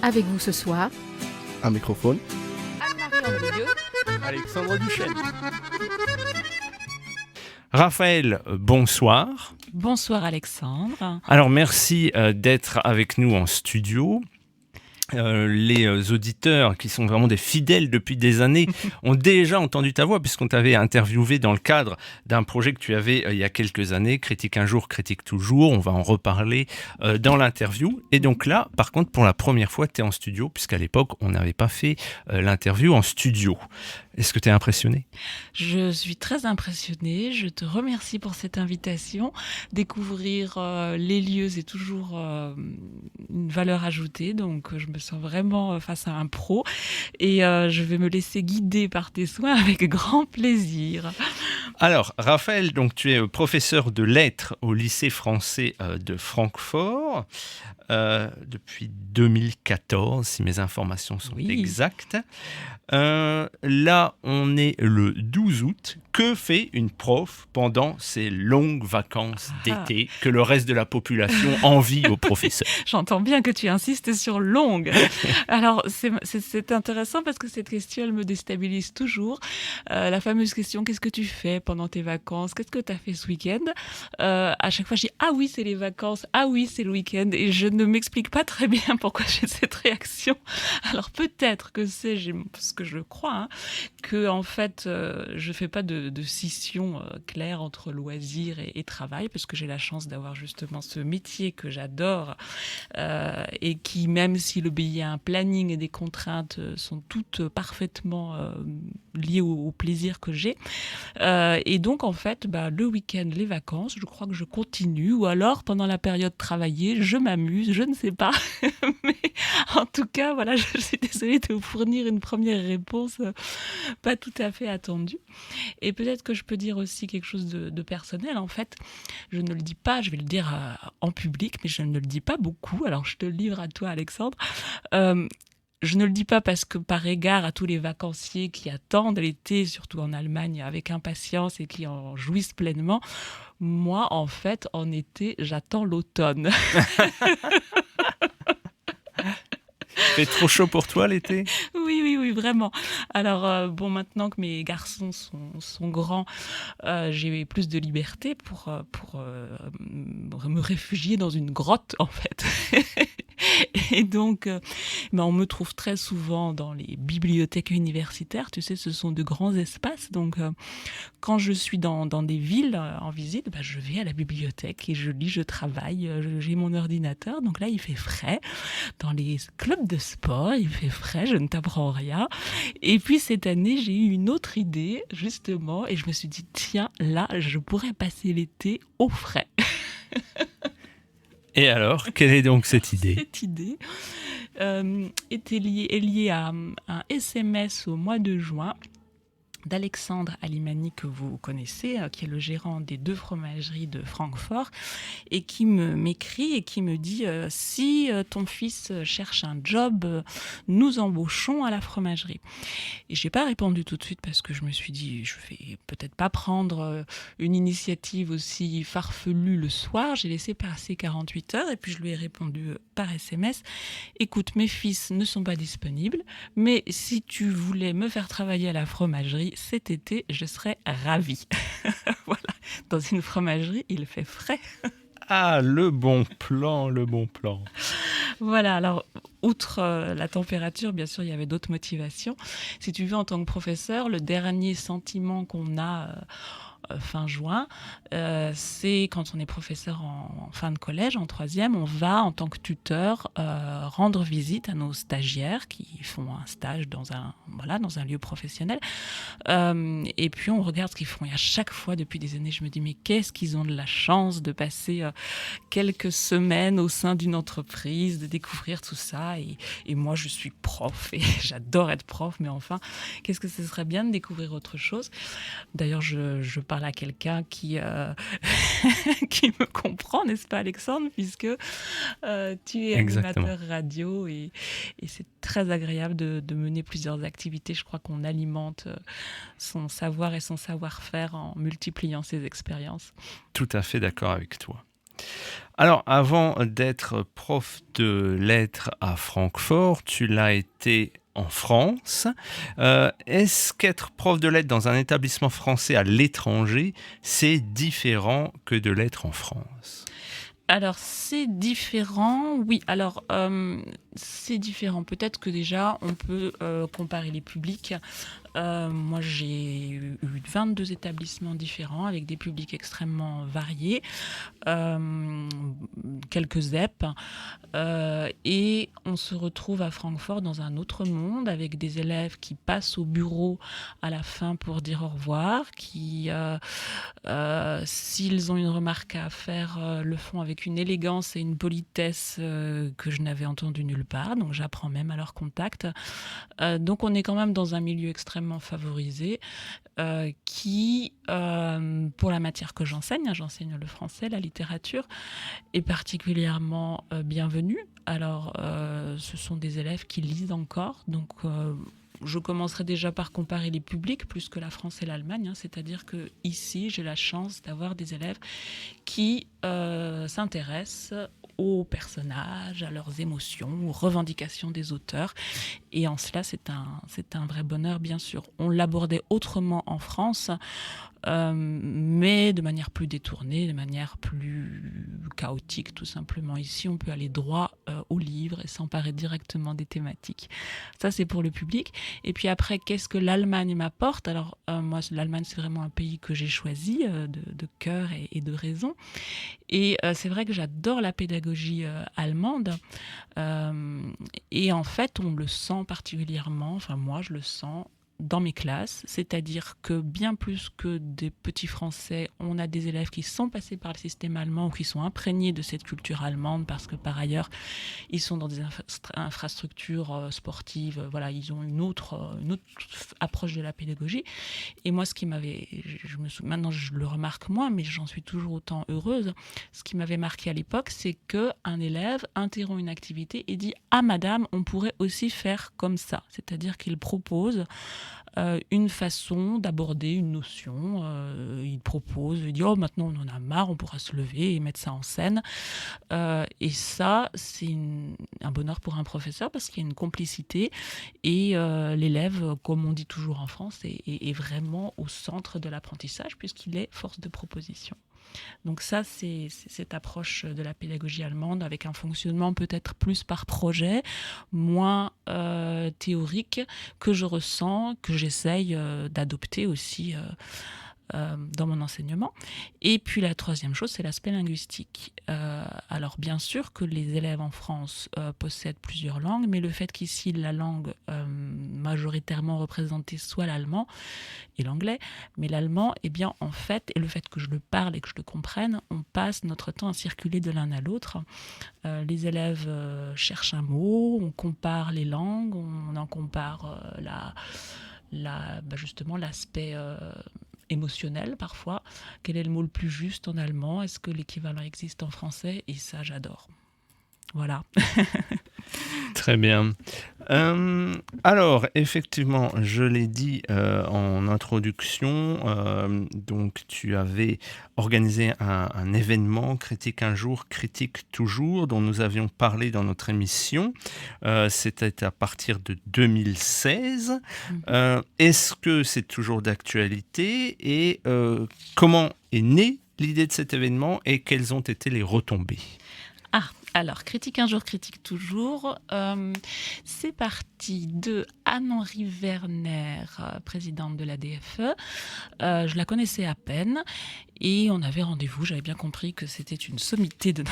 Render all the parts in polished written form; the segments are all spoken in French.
Avec vous ce soir, Un microphone. Anne-Marie Andrieux, Alexandre Duchesne. Raphaël, bonsoir. Bonsoir Alexandre. Alors merci d'être avec nous en studio. Les auditeurs qui sont vraiment des fidèles depuis des années ont déjà entendu ta voix puisqu'on t'avait interviewé dans le cadre d'un projet que tu avais il y a quelques années, Critique un jour, critique toujours. On va en reparler dans l'interview. Et donc là, par contre, pour la première fois, tu es en studio puisqu'à l'époque, on n'avait pas fait l'interview en studio. Est-ce que tu es impressionné ? Je suis très impressionnée. Je te remercie pour cette invitation. Découvrir les lieux, c'est toujours une valeur ajoutée. Donc, je me sens vraiment face à un pro. Et je vais me laisser guider par tes soins avec grand plaisir. Alors, Raphaël, donc, tu es professeur de lettres au lycée français de Francfort depuis 2014, si mes informations sont exactes. Là, on est le 12 août. Que fait une prof pendant ces longues vacances d'été que le reste de la population envie aux professeurs ? J'entends bien que tu insistes sur longue. Alors, c'est intéressant parce que cette question, elle me déstabilise toujours. La fameuse question, qu'est-ce que tu fais pendant tes vacances ? Qu'est-ce que tu as fait ce week-end ? À chaque fois, je dis, ah oui, c'est les vacances, ah oui, c'est le week-end. Et je ne m'explique pas très bien pourquoi j'ai cette réaction. Alors, peut-être que c'est ce que je crois, que en fait, je fais pas de scission claire entre loisirs et travail, parce que j'ai la chance d'avoir justement ce métier que j'adore et qui, même s'il obéit à un planning et des contraintes, sont toutes parfaitement liées au plaisir que j'ai. Et donc, en fait, le week-end, les vacances, je crois que je continue, ou alors, pendant la période travaillée, je m'amuse, je ne sais pas. Mais en tout cas, voilà, je suis désolée de vous fournir une première réponse pas tout à fait attendue. Et peut-être que je peux dire aussi quelque chose de personnel. En fait, je ne le dis pas, je vais le dire en public, mais je ne le dis pas beaucoup. Alors, je te le livre à toi, Alexandre. Je ne le dis pas parce que par égard à tous les vacanciers qui attendent l'été, surtout en Allemagne, avec impatience et qui en jouissent pleinement, moi, en fait, en été, j'attends l'automne. C'est trop chaud pour toi l'été ? Oui, vraiment. Alors, maintenant que mes garçons sont grands, j'ai plus de liberté pour me réfugier dans une grotte, en fait. Et donc, on me trouve très souvent dans les bibliothèques universitaires. Tu sais, ce sont de grands espaces. Donc, quand je suis dans des villes en visite, je vais à la bibliothèque et je lis, je travaille. J'ai mon ordinateur. Donc là, il fait frais. Dans les clubs de sport, il fait frais. Je ne t'apprends rien. Et puis, cette année, j'ai eu une autre idée, justement. Et je me suis dit, tiens, là, je pourrais passer l'été au frais. Et alors, quelle est donc cette idée ? Cette idée est liée à un SMS au mois de juin d'Alexandre Alimani, que vous connaissez, qui est le gérant des 2 fromageries de Francfort, et qui m'écrit et qui me dit si ton fils cherche un job, nous embauchons à la fromagerie. Et j'ai pas répondu tout de suite parce que je me suis dit je vais peut-être pas prendre une initiative aussi farfelue le soir. J'ai laissé passer 48 heures et puis je lui ai répondu par SMS, écoute, mes fils ne sont pas disponibles, mais si tu voulais me faire travailler à la fromagerie cet été, je serais ravie. Voilà, dans une fromagerie, il fait frais. Ah, le bon plan. Voilà, alors, outre la température, bien sûr, il y avait d'autres motivations. Si tu veux, en tant que professeur, le dernier sentiment qu'on a fin juin, c'est quand on est professeur en fin de collège, en 3e, on va, en tant que tuteur, rendre visite à nos stagiaires qui font un stage dans un lieu professionnel. Et puis, on regarde ce qu'ils font. Et à chaque fois, depuis des années, je me dis, mais qu'est-ce qu'ils ont de la chance de passer quelques semaines au sein d'une entreprise, de découvrir tout ça. Et moi, je suis prof et j'adore être prof, mais enfin, qu'est-ce que ce serait bien de découvrir autre chose. D'ailleurs, je parle à quelqu'un qui qui me comprend, n'est-ce pas, Alexandre, puisque tu es animateur radio et c'est très agréable de mener plusieurs activités. Je crois qu'on alimente son savoir et son savoir-faire en multipliant ses expériences. Tout à fait d'accord avec toi. Alors, avant d'être prof de lettres à Francfort, tu l'as été en France. Est-ce qu'être prof de lettres dans un établissement français à l'étranger, c'est différent que de l'être en France? Alors, c'est différent, oui. Alors, c'est différent. Peut-être que déjà, on peut comparer les publics. Moi, j'ai eu 22 établissements différents avec des publics extrêmement variés, quelques ZEP, et on se retrouve à Francfort dans un autre monde avec des élèves qui passent au bureau à la fin pour dire au revoir, qui, s'ils ont une remarque à faire, le font avec une élégance et une politesse que je n'avais entendue nulle part, donc j'apprends même à leur contact. Donc on est quand même dans un milieu extrêmement favorisé qui, pour la matière que j'enseigne le français, la littérature, est particulièrement bienvenue. Alors, ce sont des élèves qui lisent encore, donc je commencerai déjà par comparer les publics plus que la France et l'Allemagne, c'est-à-dire que ici, j'ai la chance d'avoir des élèves qui s'intéressent aux personnages, à leurs émotions, aux revendications des auteurs. Et en cela, c'est un vrai bonheur, bien sûr. On l'abordait autrement en France, mais de manière plus détournée, de manière plus chaotique, tout simplement. Ici, on peut aller droit au livre et s'emparer directement des thématiques. Ça, c'est pour le public. Et puis après, qu'est-ce que l'Allemagne m'apporte? Alors, moi, l'Allemagne, c'est vraiment un pays que j'ai choisi de cœur et de raison. Et c'est vrai que j'adore la pédagogie allemande. Et en fait, on le sent particulièrement, enfin moi, je le sens dans mes classes, c'est-à-dire que bien plus que des petits Français, on a des élèves qui sont passés par le système allemand ou qui sont imprégnés de cette culture allemande parce que par ailleurs, ils sont dans des infrastructures sportives, voilà, ils ont une autre approche de la pédagogie. Et moi, ce qui m'avait, maintenant je le remarque moins, mais j'en suis toujours autant heureuse, ce qui m'avait marqué à l'époque, c'est qu'un élève interrompt une activité et dit « Ah madame, on pourrait aussi faire comme ça », c'est-à-dire qu'il propose une façon d'aborder une notion. Il propose, il dit « Oh, maintenant on en a marre, on pourra se lever et mettre ça en scène ». Et ça, c'est un bonheur pour un professeur parce qu'il y a une complicité et l'élève, comme on dit toujours en France, est vraiment au centre de l'apprentissage puisqu'il est force de proposition. Donc ça, c'est cette approche de la pédagogie allemande avec un fonctionnement peut-être plus par projet, moins théorique, que je ressens, que j'essaye d'adopter aussi dans mon enseignement. Et puis la troisième chose, c'est l'aspect linguistique. Alors bien sûr que les élèves en France possèdent plusieurs langues, mais le fait qu'ici la langue majoritairement représentée soit l'allemand et l'anglais, mais l'allemand, eh bien en fait, et le fait que je le parle et que je le comprenne, on passe notre temps à circuler de l'un à l'autre. Les élèves cherchent un mot, on compare les langues, on en compare justement l'aspect émotionnel parfois. Quel est le mot le plus juste en allemand? Est-ce que l'équivalent existe en français? Et ça, j'adore. Voilà. Très bien. Alors, effectivement, je l'ai dit en introduction, donc tu avais organisé un événement, Critique un jour, critique toujours, dont nous avions parlé dans notre émission. C'était à partir de 2016. Est-ce que c'est toujours d'actualité et comment est née l'idée de cet événement et quelles ont été les retombées? Alors, Critique un jour, critique toujours. C'est parti de Anne-Henri Werner, présidente de la DFE. Je la connaissais à peine et on avait rendez-vous. J'avais bien compris que c'était une sommité de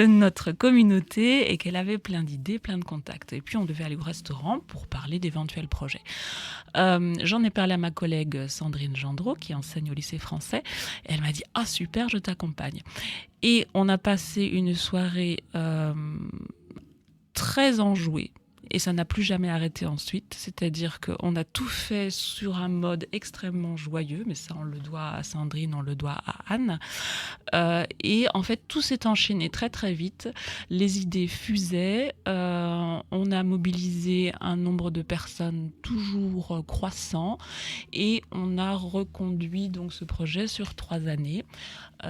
notre communauté et qu'elle avait plein d'idées, plein de contacts. Et puis, on devait aller au restaurant pour parler d'éventuels projets. J'en ai parlé à ma collègue Sandrine Gendreau, qui enseigne au lycée français. Et elle m'a dit « Ah, super, je t'accompagne ». Et on a passé une soirée très enjouée. Et ça n'a plus jamais arrêté ensuite. C'est-à-dire qu'on a tout fait sur un mode extrêmement joyeux, mais ça, on le doit à Sandrine, on le doit à Anne. Et en fait, tout s'est enchaîné très, très vite. Les idées fusaient. On a mobilisé un nombre de personnes toujours croissant. Et on a reconduit donc ce projet sur 3 années.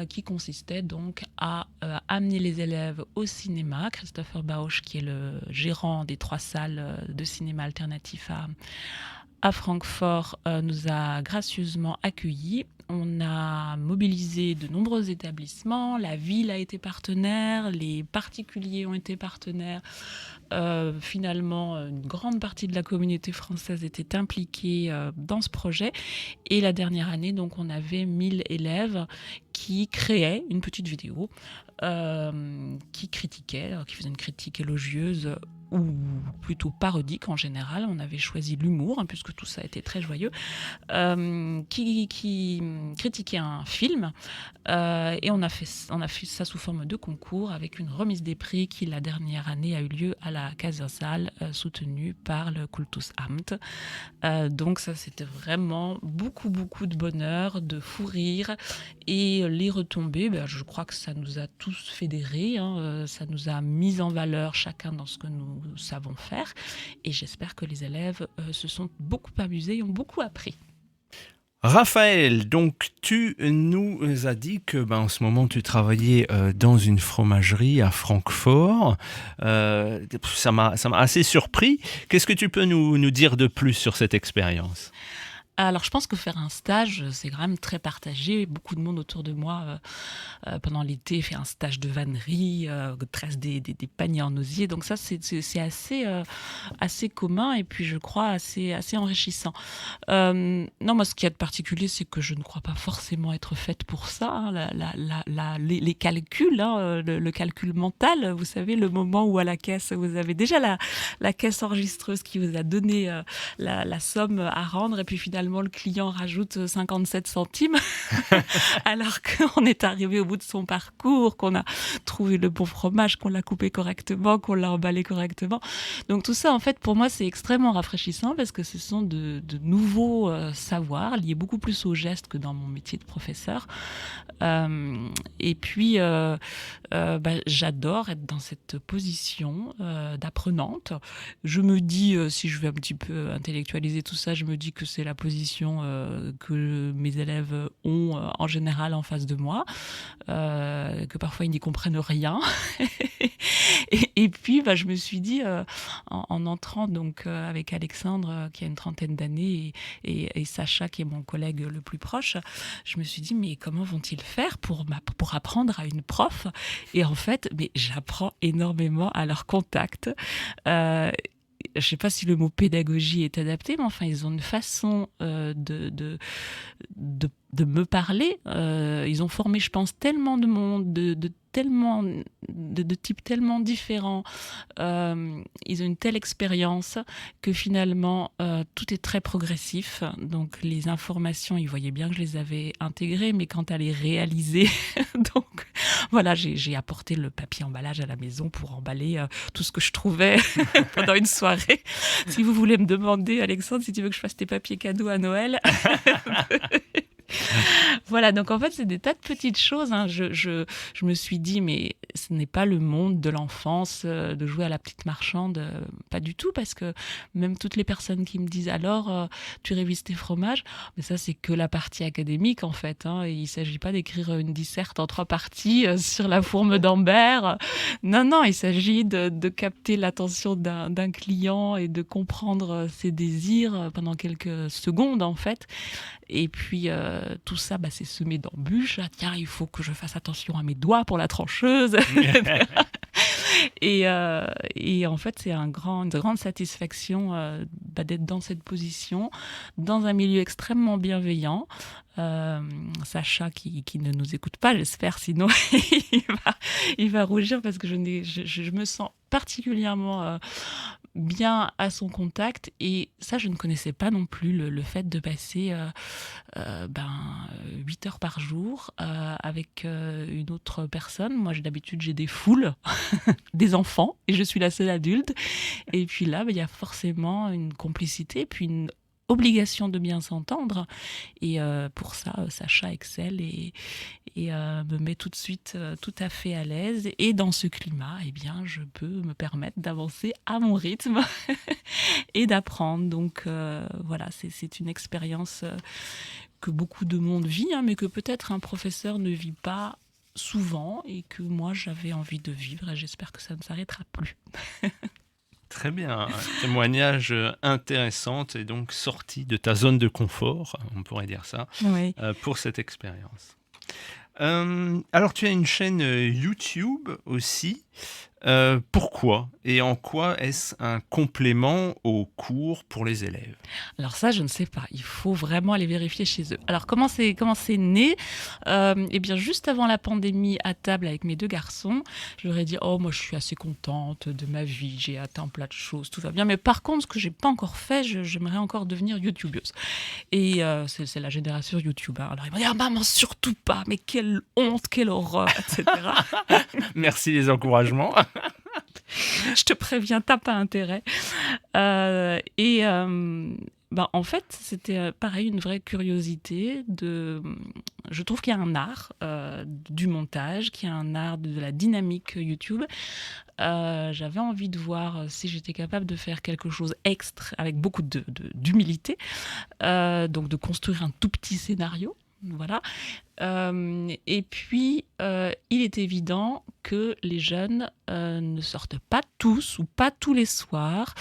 qui consistait donc à amener les élèves au cinéma. Christopher Bausch, qui est le gérant des 3 salles de cinéma alternatif à Francfort, nous a gracieusement accueillis. On a mobilisé de nombreux établissements, la ville a été partenaire, les particuliers ont été partenaires. Finalement, une grande partie de la communauté française était impliquée dans ce projet. Et la dernière année, donc, on avait 1000 élèves qui créaient une petite vidéo, qui critiquaient, qui faisaient une critique élogieuse ou plutôt parodique en général. On avait choisi l'humour, hein, puisque tout ça était très joyeux, qui critiquait un film. Et on a fait ça sous forme de concours avec une remise des prix qui, la dernière année, a eu lieu à la Kaisersaal, soutenue par le Kultusamt. Donc ça, c'était vraiment beaucoup de bonheur, de fou rire. Et les retombées, je crois que ça nous a tous fédérés, hein, ça nous a mis en valeur chacun dans ce que nous savons faire. Et j'espère que les élèves se sont beaucoup amusés et ont beaucoup appris. Raphaël, donc tu nous as dit que en ce moment tu travaillais dans une fromagerie à Francfort. Ça m'a assez surpris. Qu'est-ce que tu peux nous dire de plus sur cette expérience ? Alors, je pense que faire un stage, c'est quand même très partagé. Beaucoup de monde autour de moi, pendant l'été, fait un stage de vannerie, tresse des paniers en osier. Donc ça, c'est assez commun et puis, je crois, assez enrichissant. Non, moi, ce qu'il y a de particulier, c'est que je ne crois pas forcément être faite pour ça. Hein. Les calculs, hein, le calcul mental, vous savez, le moment où à la caisse, vous avez déjà la caisse enregistreuse qui vous a donné la somme à rendre et puis finalement, le client rajoute 57 centimes alors qu'on est arrivé au bout de son parcours, qu'on a trouvé le bon fromage, qu'on l'a coupé correctement, qu'on l'a emballé correctement. Donc tout ça, en fait, pour moi, c'est extrêmement rafraîchissant parce que ce sont de nouveaux savoirs liés beaucoup plus au geste que dans mon métier de professeur. Et puis, j'adore être dans cette position d'apprenante. Je me dis, si je vais un petit peu intellectualiser tout ça, je me dis que c'est la position que mes élèves ont en général en face de moi, que parfois ils n'y comprennent rien. et puis, je me suis dit, en entrant donc avec Alexandre, qui a une 30aine d'années, et Sacha, qui est mon collègue le plus proche, je me suis dit, mais comment vont-ils faire pour apprendre à une prof ? Et en fait, j'apprends énormément à leur contact. Je ne sais pas si le mot pédagogie est adapté, mais enfin, ils ont une façon de me parler. Ils ont formé, je pense, tellement de monde, de types tellement différents. Ils ont une telle expérience que finalement, tout est très progressif. Donc, les informations, ils voyaient bien que je les avais intégrées, mais quant à les réaliser, donc voilà, j'ai apporté le papier emballage à la maison pour emballer tout ce que je trouvais pendant une soirée. Si vous voulez me demander, Alexandre, si tu veux que je fasse tes papiers cadeaux à Noël. Voilà, donc en fait, c'est des tas de petites choses. Hein. Je me suis dit, mais ce n'est pas le monde de l'enfance, de jouer à la petite marchande, pas du tout, parce que même toutes les personnes qui me disent, alors, tu révises tes fromages, mais ça, c'est que la partie académique, en fait. Hein. Il ne s'agit pas d'écrire une disserte en 3 parties sur la fourme d'Ambert. Non, il s'agit de capter l'attention d'un client et de comprendre ses désirs pendant quelques secondes, en fait. Et puis, tout ça, c'est semé d'embûches. Ah, tiens, il faut que je fasse attention à mes doigts pour la trancheuse. Et en fait, c'est une grande satisfaction d'être dans cette position, dans un milieu extrêmement bienveillant. Sacha, qui ne nous écoute pas, j'espère, sinon il va rougir parce que je me sens particulièrement bien à son contact, et ça, je ne connaissais pas non plus le fait de passer 8 heures par jour avec une autre personne. Moi, d'habitude, j'ai des foules, des enfants, et je suis la seule adulte. Et puis là, il y a forcément une complicité, puis une obligation de bien s'entendre. Et pour ça, Sacha excelle et me met tout de suite tout à fait à l'aise. Et dans ce climat, je peux me permettre d'avancer à mon rythme et d'apprendre. Donc voilà, c'est une expérience que beaucoup de monde vit, mais que peut-être un professeur ne vit pas souvent et que moi j'avais envie de vivre et j'espère que ça ne s'arrêtera plus. Très bien, un témoignage intéressant et donc sorti de ta zone de confort, on pourrait dire ça, Oui. pour cette expérience. Alors tu as une chaîne YouTube aussi. Pourquoi et en quoi est-ce un complément aux cours pour les élèves? Alors ça, je ne sais pas. Il faut vraiment aller vérifier chez eux. Alors comment c'est né? Eh bien, juste avant la pandémie, à table avec mes 2 garçons, je leur ai dit: «Oh, moi, je suis assez contente de ma vie. J'ai atteint plein de choses, tout va bien. Mais par contre, ce que j'ai pas encore fait, j'aimerais encore devenir youtubeuse.» Et c'est la génération YouTube. Alors ils m'ont dit: «Ah maman, surtout pas. Mais quelle honte, quelle horreur, etc.» Merci les encouragements. Je te préviens, t'as pas intérêt. En fait, c'était pareil, une vraie curiosité. Je trouve qu'il y a un art du montage, qu'il y a un art de la dynamique YouTube. J'avais envie de voir si j'étais capable de faire quelque chose extra, avec beaucoup d'humilité, donc de construire un tout petit scénario. Voilà. Et puis, il est évident que les jeunes ne sortent pas tous ou pas tous les soirs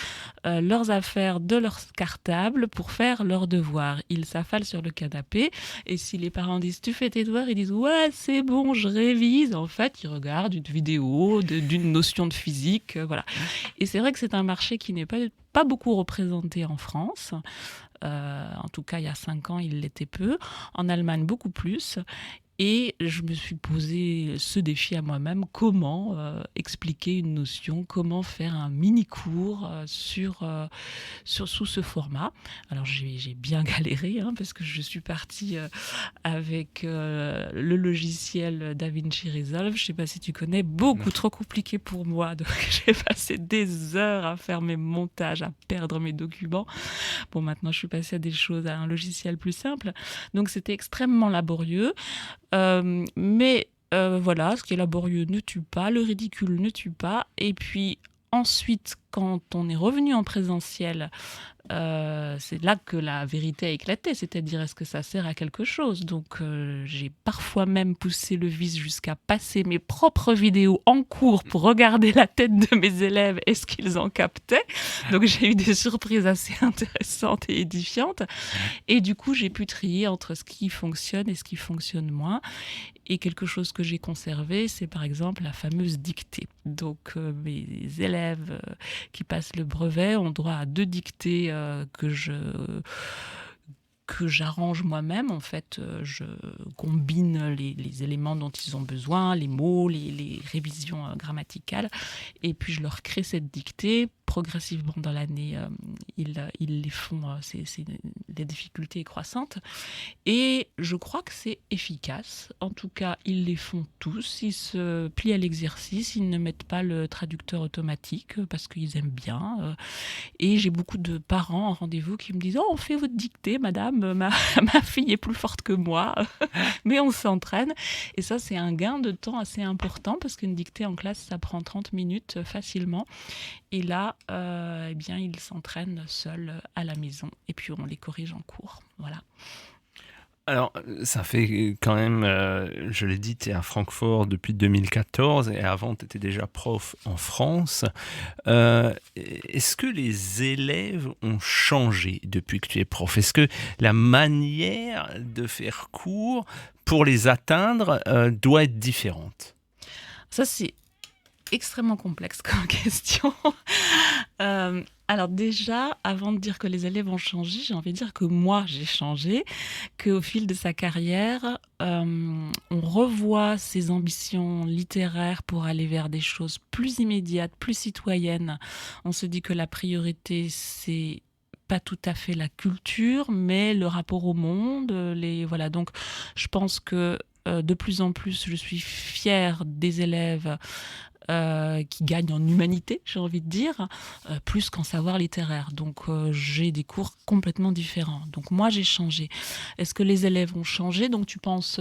leurs affaires de leur cartable pour faire leurs devoirs. Ils s'affalent sur le canapé et si les parents disent: «Tu fais tes devoirs?», ils disent: «Ouais, c'est bon, je révise.» En fait, ils regardent une vidéo d'une notion de physique. Voilà. Et c'est vrai que c'est un marché qui n'est pas beaucoup représenté en France. En tout cas, il y a 5 ans, il l'était peu. En Allemagne, beaucoup plus. Et je me suis posé ce défi à moi-même, comment expliquer une notion, comment faire un mini-cours sous ce format. Alors j'ai bien galéré, parce que je suis partie avec le logiciel DaVinci Resolve. Je ne sais pas si tu connais, beaucoup trop compliqué pour moi. Donc j'ai passé des heures à faire mes montages, à perdre mes documents. Bon, maintenant je suis passée à un logiciel plus simple. Donc c'était extrêmement laborieux. Mais voilà, ce qui est laborieux ne tue pas, le ridicule ne tue pas. Et puis ensuite, quand on est revenu en présentiel, c'est là que la vérité a éclaté, c'est-à-dire est-ce que ça sert à quelque chose? Donc j'ai parfois même poussé le vice jusqu'à passer mes propres vidéos en cours pour regarder la tête de mes élèves, est-ce qu'ils en captaient? Donc j'ai eu des surprises assez intéressantes et édifiantes. Et du coup, j'ai pu trier entre ce qui fonctionne et ce qui fonctionne moins. Et quelque chose que j'ai conservé, c'est par exemple la fameuse dictée. Donc mes élèves qui passent le brevet ont droit à 2 dictées que j'arrange moi-même. En fait, je combine les éléments dont ils ont besoin, les mots, les révisions grammaticales, et puis je leur crée cette dictée. Progressivement dans l'année, ils les font, les difficultés croissantes. Et je crois que c'est efficace. En tout cas, ils les font tous. Ils se plient à l'exercice. Ils ne mettent pas le traducteur automatique parce qu'ils aiment bien. Et j'ai beaucoup de parents en rendez-vous qui me disent: «Oh, on fait votre dictée, madame. Ma fille est plus forte que moi.» Mais on s'entraîne. Et ça, c'est un gain de temps assez important parce qu'une dictée en classe, ça prend 30 minutes facilement. Et là, eh bien, ils s'entraînent seuls à la maison. Et puis, on les corrige en cours. Voilà. Alors, ça fait quand même, je l'ai dit, tu es à Francfort depuis 2014 et avant, tu étais déjà prof en France. Est-ce que les élèves ont changé depuis que tu es prof? Est-ce que la manière de faire cours pour les atteindre doit être différente? Ça, c'est extrêmement complexe comme question. Alors déjà, avant de dire que les élèves ont changé, j'ai envie de dire que moi, j'ai changé, qu'au fil de sa carrière, on revoit ses ambitions littéraires pour aller vers des choses plus immédiates, plus citoyennes. On se dit que la priorité, c'est pas tout à fait la culture, mais le rapport au monde. Voilà. Donc, je pense que de plus en plus, je suis fière des élèves qui gagnent en humanité, j'ai envie de dire, plus qu'en savoir littéraire. Donc j'ai des cours complètement différents. Donc moi j'ai changé. Est-ce que les élèves ont changé? Donc tu penses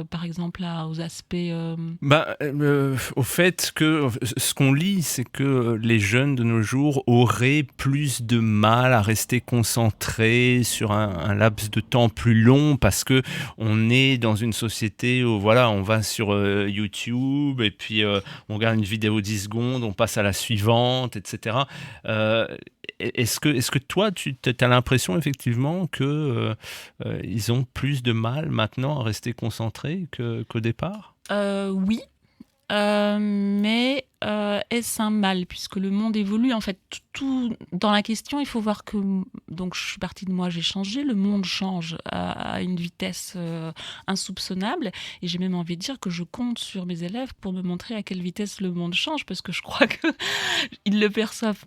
par exemple aux aspects... Au fait que ce qu'on lit, c'est que les jeunes de nos jours auraient plus de mal à rester concentrés sur un laps de temps plus long parce que on est dans une société où voilà, on va sur YouTube et puis on regarde une vidéo 10 secondes, on passe à la suivante, etc. Euh, est-ce que toi, tu as l'impression effectivement que ils ont plus de mal maintenant à rester concentrés qu'au départ? Oui, mais est-ce un mal puisque le monde évolue en fait tout dans la question il faut voir que donc je suis partie de moi j'ai changé le monde change à une vitesse insoupçonnable et j'ai même envie de dire que je compte sur mes élèves pour me montrer à quelle vitesse le monde change parce que je crois que ils le perçoivent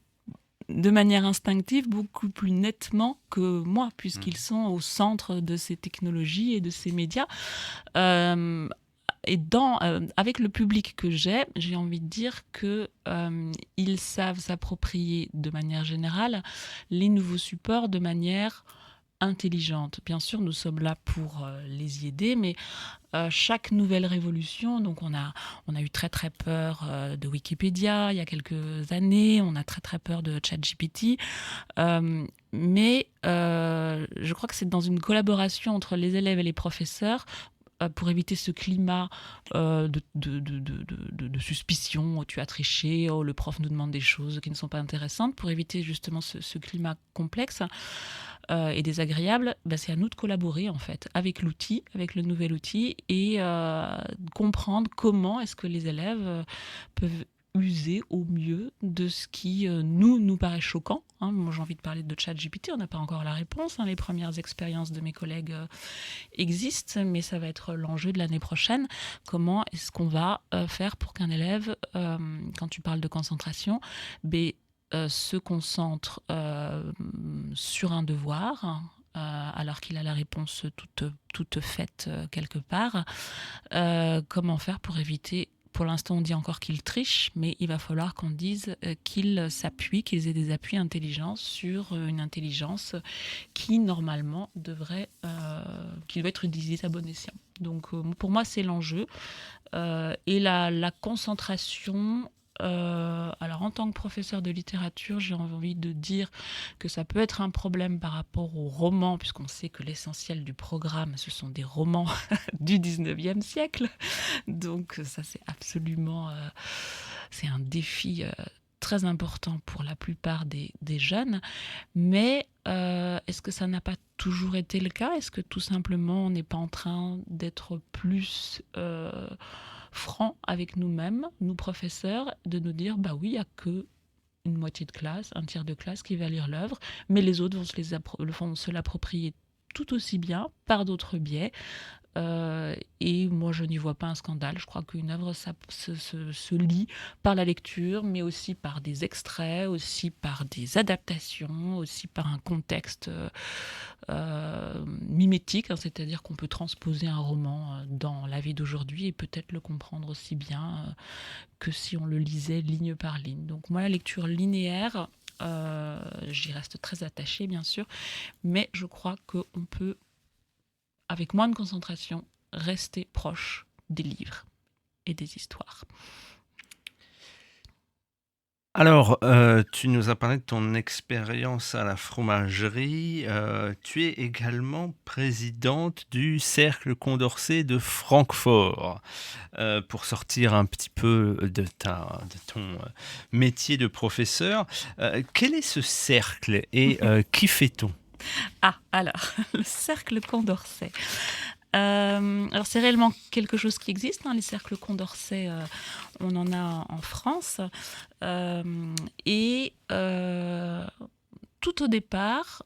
de manière instinctive beaucoup plus nettement que moi puisqu'ils sont au centre de ces technologies et de ces médias. Euh, et avec le public que j'ai envie de dire que ils savent s'approprier de manière générale les nouveaux supports de manière intelligente. Bien sûr, nous sommes là pour les y aider, mais chaque nouvelle révolution, donc on a eu très très peur de Wikipédia il y a quelques années, on a très très peur de ChatGPT, mais je crois que c'est dans une collaboration entre les élèves et les professeurs pour éviter ce climat de suspicion, oh, tu as triché, oh, le prof nous demande des choses qui ne sont pas intéressantes, pour éviter justement ce climat complexe et désagréable, c'est à nous de collaborer en fait avec l'outil, avec le nouvel outil et comprendre comment est-ce que les élèves peuvent user au mieux de ce qui nous paraît choquant. Moi, j'ai envie de parler de ChatGPT, on n'a pas encore la réponse. Les premières expériences de mes collègues existent, mais ça va être l'enjeu de l'année prochaine. Comment est-ce qu'on va faire pour qu'un élève, quand tu parles de concentration, se concentre sur un devoir alors qu'il a la réponse toute faite quelque part. Comment faire pour éviter... Pour l'instant, on dit encore qu'il triche, mais il va falloir qu'on dise qu'ils s'appuient, qu'ils aient des appuis intelligents sur une intelligence qui, normalement, qui doit être utilisée à bon escient. Donc, pour moi, c'est l'enjeu. Et la concentration... alors en tant que professeur de littérature, j'ai envie de dire que ça peut être un problème par rapport aux romans, puisqu'on sait que l'essentiel du programme, ce sont des romans du 19e siècle. Donc ça, c'est absolument... c'est un défi très important pour la plupart des jeunes. Mais est-ce que ça n'a pas toujours été le cas? Est-ce que tout simplement, on n'est pas en train d'être plus... franc avec nous-mêmes, nous professeurs, de nous dire oui, il n'y a que une moitié de classe, un tiers de classe qui va lire l'œuvre, mais les autres vont se l'approprier tout aussi bien par d'autres biais. Et moi, je n'y vois pas un scandale. Je crois qu'une œuvre se lit par la lecture, mais aussi par des extraits, aussi par des adaptations, aussi par un contexte mimétique, c'est-à-dire qu'on peut transposer un roman dans la vie d'aujourd'hui et peut-être le comprendre aussi bien que si on le lisait ligne par ligne. Donc moi, la lecture linéaire, j'y reste très attachée, bien sûr, mais je crois qu'on peut, avec moins de concentration, rester proche des livres et des histoires. Alors, tu nous as parlé de ton expérience à la fromagerie. Tu es également présidente du Cercle Condorcet de Francfort. Pour sortir un petit peu de ton métier de professeur, quel est ce cercle et qui fait-on? Alors, le Cercle Condorcet. Alors, c'est réellement quelque chose qui existe. Les cercles Condorcet, on en a en France. Et tout au départ,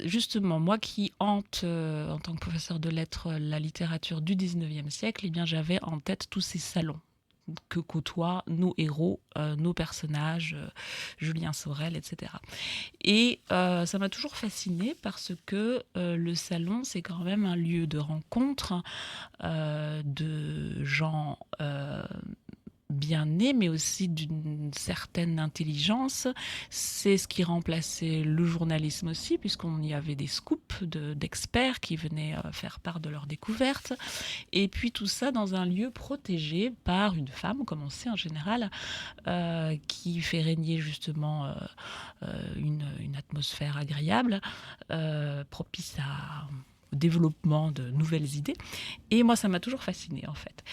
justement, moi qui hante, en tant que professeur de lettres, la littérature du 19e siècle, j'avais en tête tous ces salons que côtoient nos héros, nos personnages, Julien Sorel, etc. Et ça m'a toujours fascinée parce que le salon, c'est quand même un lieu de rencontre de gens bien né, mais aussi d'une certaine intelligence. C'est ce qui remplaçait le journalisme aussi, puisqu'on y avait des scoops d'experts qui venaient faire part de leurs découvertes. Et puis tout ça dans un lieu protégé par une femme, comme on sait en général, qui fait régner justement une atmosphère agréable, propice au développement de nouvelles idées. Et moi, ça m'a toujours fascinée, en fait.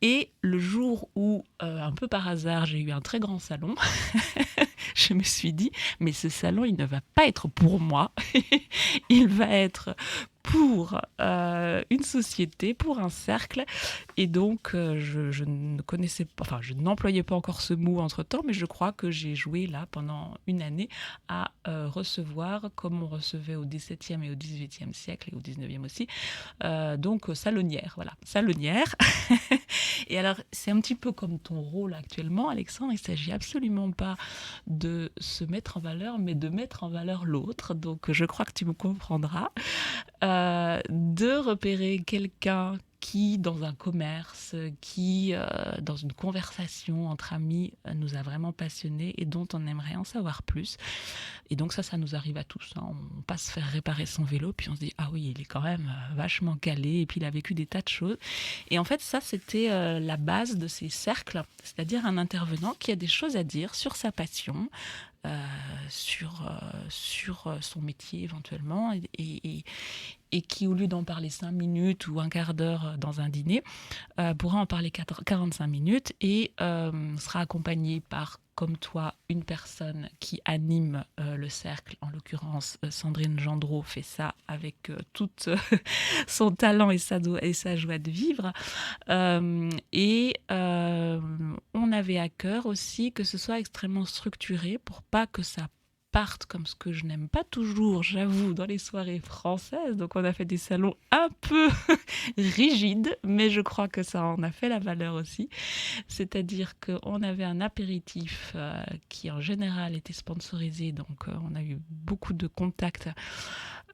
Et le jour où, un peu par hasard, j'ai eu un très grand salon, je me suis dit, mais ce salon, il ne va pas être pour moi, il va être pour une société, pour un cercle. Et donc, je ne connaissais pas, enfin, je n'employais pas encore ce mot entre-temps, mais je crois que j'ai joué là pendant une année à recevoir, comme on recevait au XVIIe et au XVIIIe siècle, et au XIXe aussi, donc salonnière, voilà, salonnière. Et alors, c'est un petit peu comme ton rôle actuellement, Alexandre, il ne s'agit absolument pas de se mettre en valeur, mais de mettre en valeur l'autre. Donc, je crois que tu me comprendras. De repérer quelqu'un qui, dans un commerce, qui, dans une conversation entre amis, nous a vraiment passionnés et dont on aimerait en savoir plus. Et donc ça nous arrive à tous. Hein. On passe faire réparer son vélo, puis on se dit « Ah oui, il est quand même vachement calé, et puis il a vécu des tas de choses. » Et en fait, ça, c'était la base de ces cercles, c'est-à-dire un intervenant qui a des choses à dire sur sa passion, sur son métier éventuellement, et qui, au lieu d'en parler 5 minutes ou un quart d'heure dans un dîner, pourra en parler 45 minutes et sera accompagné par, comme toi, une personne qui anime le cercle. En l'occurrence, Sandrine Gendreau fait ça avec tout son talent et sa joie de vivre. Et on avait à cœur aussi que ce soit extrêmement structuré pour pas que ça parte comme ce que je n'aime pas toujours, j'avoue, dans les soirées françaises. Donc on a fait des salons un peu rigides, mais je crois que ça en a fait la valeur aussi. C'est-à-dire qu'on avait un apéritif qui en général était sponsorisé, donc on a eu beaucoup de contacts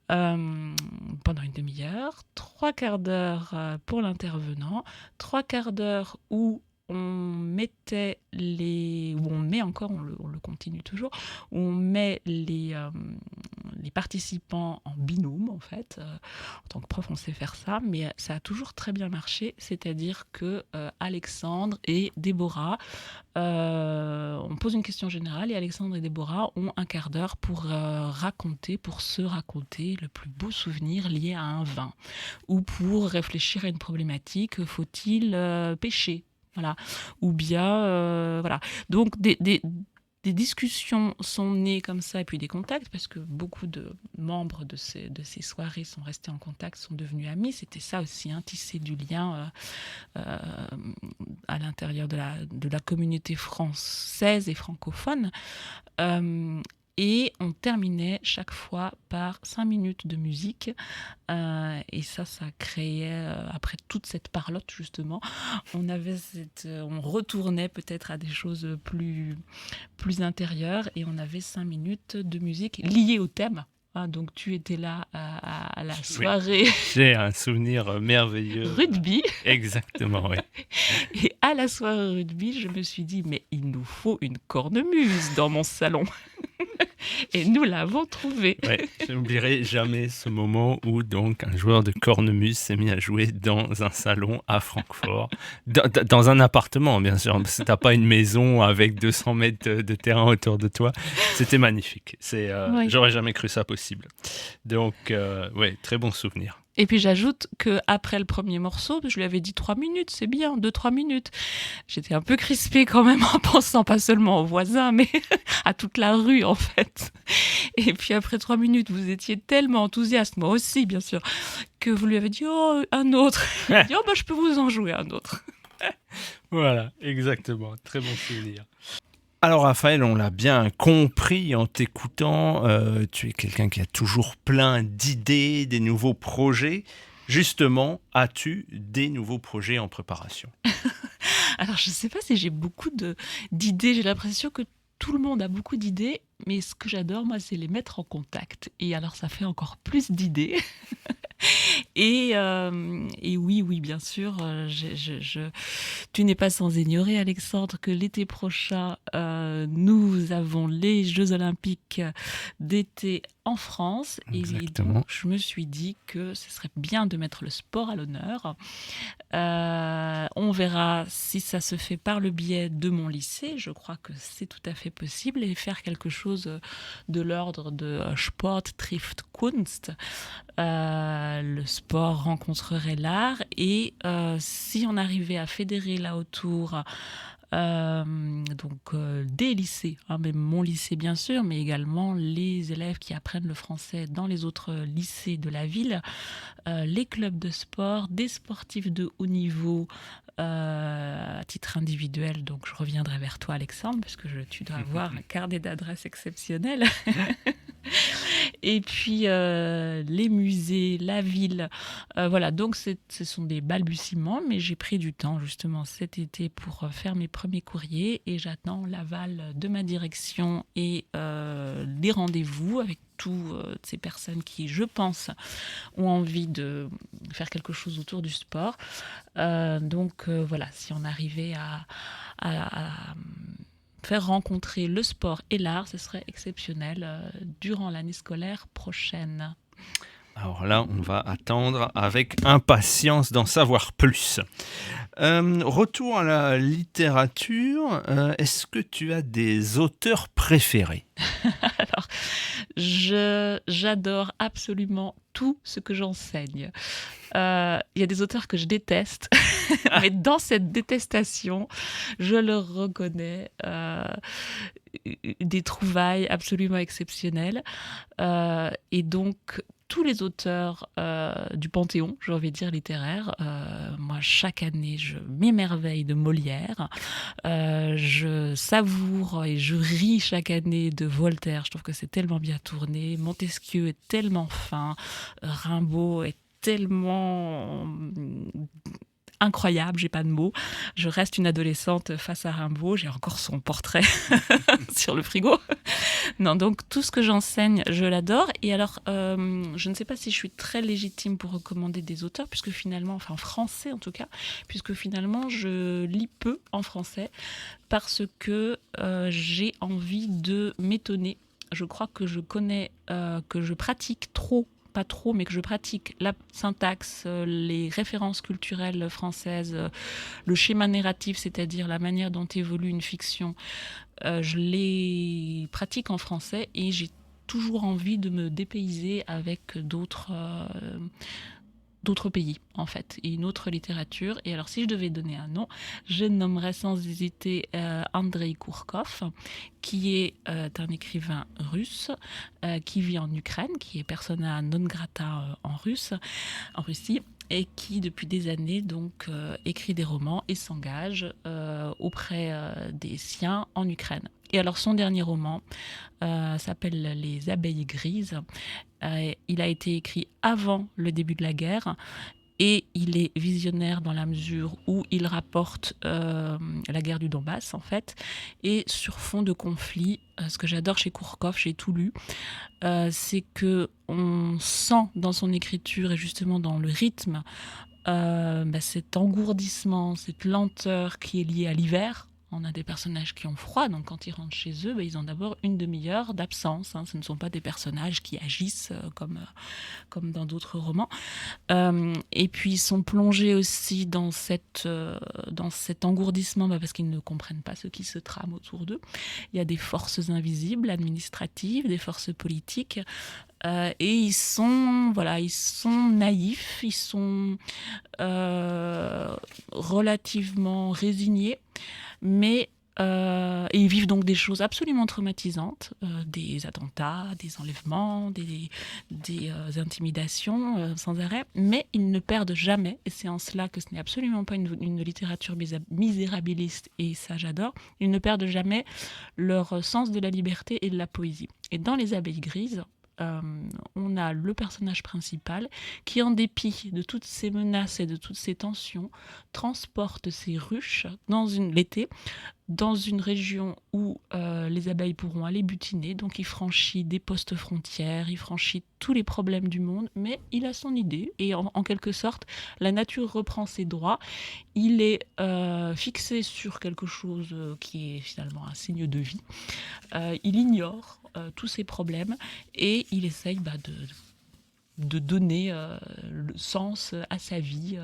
pendant une demi-heure, 3/4 d'heure pour l'intervenant, 3/4 d'heure où on mettait où on met encore, on le continue toujours, où on met les participants en binôme, en fait. En tant que prof, on sait faire ça, mais ça a toujours très bien marché, c'est-à-dire que Alexandre et Déborah, on pose une question générale et Alexandre et Déborah ont un quart d'heure pour se raconter le plus beau souvenir lié à un vin, ou pour réfléchir à une problématique, faut-il pêcher ? Voilà. Ou bien, voilà. Donc, des discussions sont nées comme ça, et puis des contacts, parce que beaucoup de membres de ces soirées sont restés en contact, sont devenus amis. C'était ça aussi, hein, tisser du lien à l'intérieur de la communauté française et francophone. Et on terminait chaque fois par 5 minutes de musique. Et ça créait, après toute cette parlotte justement, on retournait peut-être à des choses plus intérieures, et on avait 5 minutes de musique liées au thème. Ah, donc tu étais là à la soirée. Oui, j'ai un souvenir merveilleux. Rugby. Exactement, oui. Et à la soirée rugby, je me suis dit, mais il nous faut une cornemuse dans mon salon. Et nous l'avons trouvé. Ouais, je n'oublierai jamais ce moment où donc un joueur de cornemuse s'est mis à jouer dans un salon à Francfort, dans un appartement bien sûr, parce que t'as pas une maison avec 200 mètres de terrain autour de toi. C'était magnifique. Oui. J'aurais jamais cru ça possible. Donc, ouais, très bon souvenir. Et puis j'ajoute qu'après le premier morceau, je lui avais dit 3 minutes, c'est bien, 2-3 minutes. J'étais un peu crispée quand même en pensant pas seulement aux voisins, mais à toute la rue en fait. Et puis après 3 minutes, vous étiez tellement enthousiaste, moi aussi bien sûr, que vous lui avez dit « Oh, un autre !» Il a dit « Oh, bah, je peux vous en jouer un autre !» Voilà, exactement, très bon souvenir. Alors Raphaël, on l'a bien compris en t'écoutant, tu es quelqu'un qui a toujours plein d'idées, des nouveaux projets. Justement, as-tu des nouveaux projets en préparation ? Alors je ne sais pas si j'ai beaucoup d'idées, j'ai l'impression que tout le monde a beaucoup d'idées, mais ce que j'adore, moi, c'est les mettre en contact. Et alors ça fait encore plus d'idées. Et oui, bien sûr, tu n'es pas sans ignorer, Alexandre, que l'été prochain, nous avons les Jeux Olympiques d'été en France. Et Exactement. donc, je me suis dit que ce serait bien de mettre le sport à l'honneur. On verra si ça se fait par le biais de mon lycée. Je crois que c'est tout à fait possible et faire quelque chose de l'ordre de Sport trifft Kunst. Le sport rencontrerait l'art et si on arrivait à fédérer là autour des lycées, même mon lycée bien sûr, mais également les élèves qui apprennent le français dans les autres lycées de la ville, les clubs de sport, des sportifs de haut niveau à titre individuel. Donc je reviendrai vers toi, Alexandre, parce que tu dois avoir un carnet d'adresses exceptionnel. Et puis les musées, la ville, voilà, donc ce sont des balbutiements, mais j'ai pris du temps justement cet été pour faire mes premiers courriers et j'attends l'aval de ma direction et des rendez-vous avec toutes ces personnes qui, je pense, ont envie de faire quelque chose autour du sport. Voilà, si on arrivait à faire rencontrer le sport et l'art, ce serait exceptionnel durant l'année scolaire prochaine. Alors là, on va attendre avec impatience d'en savoir plus. Retour à la littérature, est-ce que tu as des auteurs préférés ? Alors, j'adore absolument tout ce que j'enseigne. Il y a des auteurs que je déteste, mais dans cette détestation, je leur reconnais des trouvailles absolument exceptionnelles. Et donc, tous les auteurs du Panthéon, j'ai envie de dire littéraire, moi, chaque année, je m'émerveille de Molière. Je savoure et je ris chaque année de Voltaire. Je trouve que c'est tellement bien tourné. Montesquieu est tellement fin. Rimbaud est tellement incroyable, j'ai pas de mots. Je reste une adolescente face à Rimbaud, j'ai encore son portrait sur le frigo. Non, donc tout ce que j'enseigne, je l'adore. Et alors, je ne sais pas si je suis très légitime pour recommander des auteurs, puisque finalement, enfin en français en tout cas, puisque finalement je lis peu en français, parce que j'ai envie de m'étonner. Je crois que je connais, que je pratique trop, pas trop, mais que je pratique la syntaxe, les références culturelles françaises, le schéma narratif, c'est-à-dire la manière dont évolue une fiction, je les pratique en français et j'ai toujours envie de me dépayser avec d'autres pays, en fait, et une autre littérature. Et alors, si je devais donner un nom, je nommerais sans hésiter Andreï Kourkov, qui est un écrivain russe qui vit en Ukraine, qui est persona non grata en Russie, et qui, depuis des années, donc, écrit des romans et s'engage auprès des siens en Ukraine. Et alors, son dernier roman s'appelle Les Abeilles Grises. Il a été écrit avant le début de la guerre et il est visionnaire dans la mesure où il rapporte la guerre du Donbass, en fait, et sur fond de conflit. Ce que j'adore chez Kourkov, j'ai tout lu, c'est qu'on sent dans son écriture et justement dans le rythme cet engourdissement, cette lenteur qui est liée à l'hiver. On a des personnages qui ont froid, donc quand ils rentrent chez eux, ils ont d'abord une demi-heure d'absence. Ce ne sont pas des personnages qui agissent comme dans d'autres romans. Et puis ils sont plongés aussi dans cet engourdissement parce qu'ils ne comprennent pas ce qui se trame autour d'eux. Il y a des forces invisibles, administratives, des forces politiques. Et ils sont naïfs, ils sont relativement résignés, mais et ils vivent donc des choses absolument traumatisantes, des attentats, des enlèvements, des intimidations sans arrêt, mais ils ne perdent jamais, et c'est en cela que ce n'est absolument pas une littérature misérabiliste, et ça j'adore, ils ne perdent jamais leur sens de la liberté et de la poésie. Et dans Les Abeilles Grises, on a le personnage principal qui, en dépit de toutes ces menaces et de toutes ces tensions, transporte ses ruches l'été dans une région où les abeilles pourront aller butiner. Donc il franchit des postes frontières, il franchit tous les problèmes du monde, mais il a son idée et en quelque sorte, la nature reprend ses droits. Il est fixé sur quelque chose qui est finalement un signe de vie. Il ignore tous ces problèmes et il essaye de donner le sens à sa vie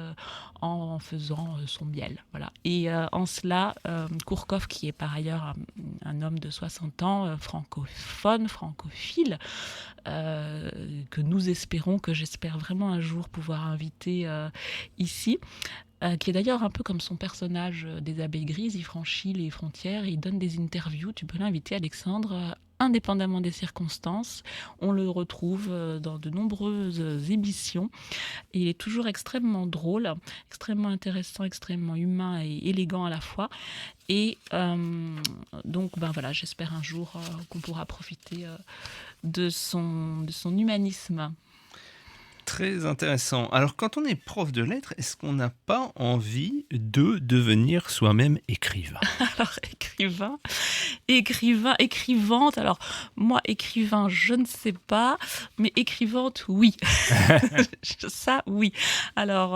en faisant son miel. Voilà. Et en cela, Kourkov, qui est par ailleurs un homme de 60 ans, francophone, francophile, que nous espérons, que j'espère vraiment un jour pouvoir inviter ici, qui est d'ailleurs un peu comme son personnage des abeilles grises, il franchit les frontières, il donne des interviews, tu peux l'inviter Alexandre, indépendamment des circonstances, on le retrouve dans de nombreuses émissions, et il est toujours extrêmement drôle, extrêmement intéressant, extrêmement humain et élégant à la fois, et donc voilà, j'espère un jour qu'on pourra profiter de son humanisme. Très intéressant. Alors, quand on est prof de lettres, est-ce qu'on n'a pas envie de devenir soi-même écrivain ? Alors, écrivante. Alors, moi, écrivain, je ne sais pas, mais écrivante, oui. Ça, oui. Alors,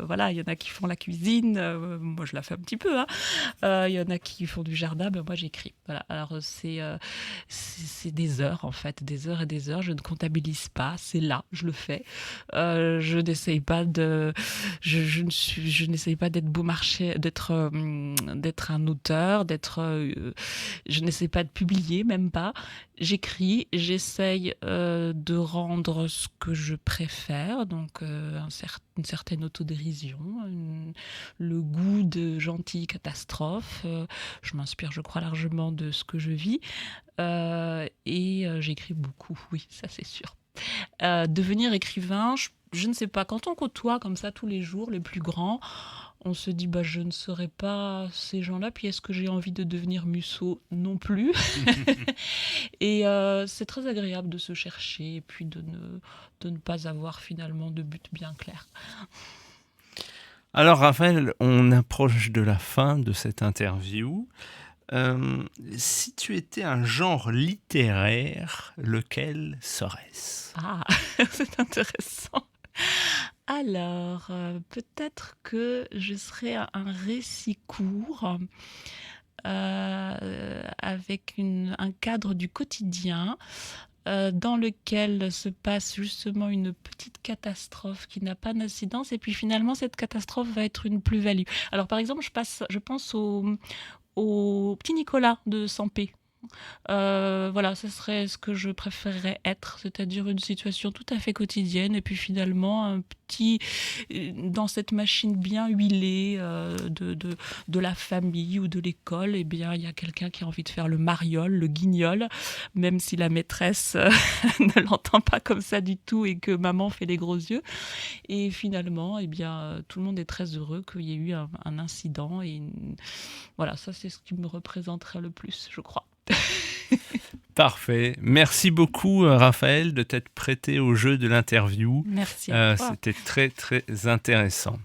voilà, il y en a qui font la cuisine, moi, je la fais un petit peu. Il y en a qui font du jardin, moi, j'écris. Voilà. Alors, c'est des heures, en fait, des heures et des heures. Je ne comptabilise pas, c'est là, je le fais. Je n'essaye pas je n'essaye pas d'être Beaumarchais, d'être un auteur, je n'essaie pas de publier, même pas. J'écris, j'essaye de rendre ce que je préfère, donc une certaine autodérision, le goût de gentilles catastrophes. Je m'inspire, je crois, largement de ce que je vis. Et j'écris beaucoup, oui, ça c'est sûr. Devenir écrivain, je ne sais pas, quand on côtoie comme ça tous les jours les plus grands, on se dit je ne serai pas ces gens-là, puis est-ce que j'ai envie de devenir Musso? Non plus. Et c'est très agréable de se chercher et puis de ne pas avoir finalement de but bien clair. Alors Raphaël, on approche de la fin de cette interview. Si tu étais un genre littéraire, lequel serait-ce ? Ah, c'est intéressant. Alors, peut-être que je serais un récit court avec un cadre du quotidien dans lequel se passe justement une petite catastrophe qui n'a pas d'incidence et puis finalement cette catastrophe va être une plus-value. Alors par exemple, je pense au petit Nicolas de Sampé. Voilà, ce serait ce que je préférerais être, c'est-à-dire une situation tout à fait quotidienne et puis finalement un petit dans cette machine bien huilée de la famille ou de l'école, eh bien il y a quelqu'un qui a envie de faire le mariole, le guignol, même si la maîtresse ne l'entend pas comme ça du tout et que maman fait les gros yeux, et finalement eh bien tout le monde est très heureux qu'il y ait eu un incident et voilà, ça c'est ce qui me représenterait le plus, je crois. Parfait. Merci beaucoup, Raphaël, de t'être prêté au jeu de l'interview. Merci à toi. C'était très, très intéressant.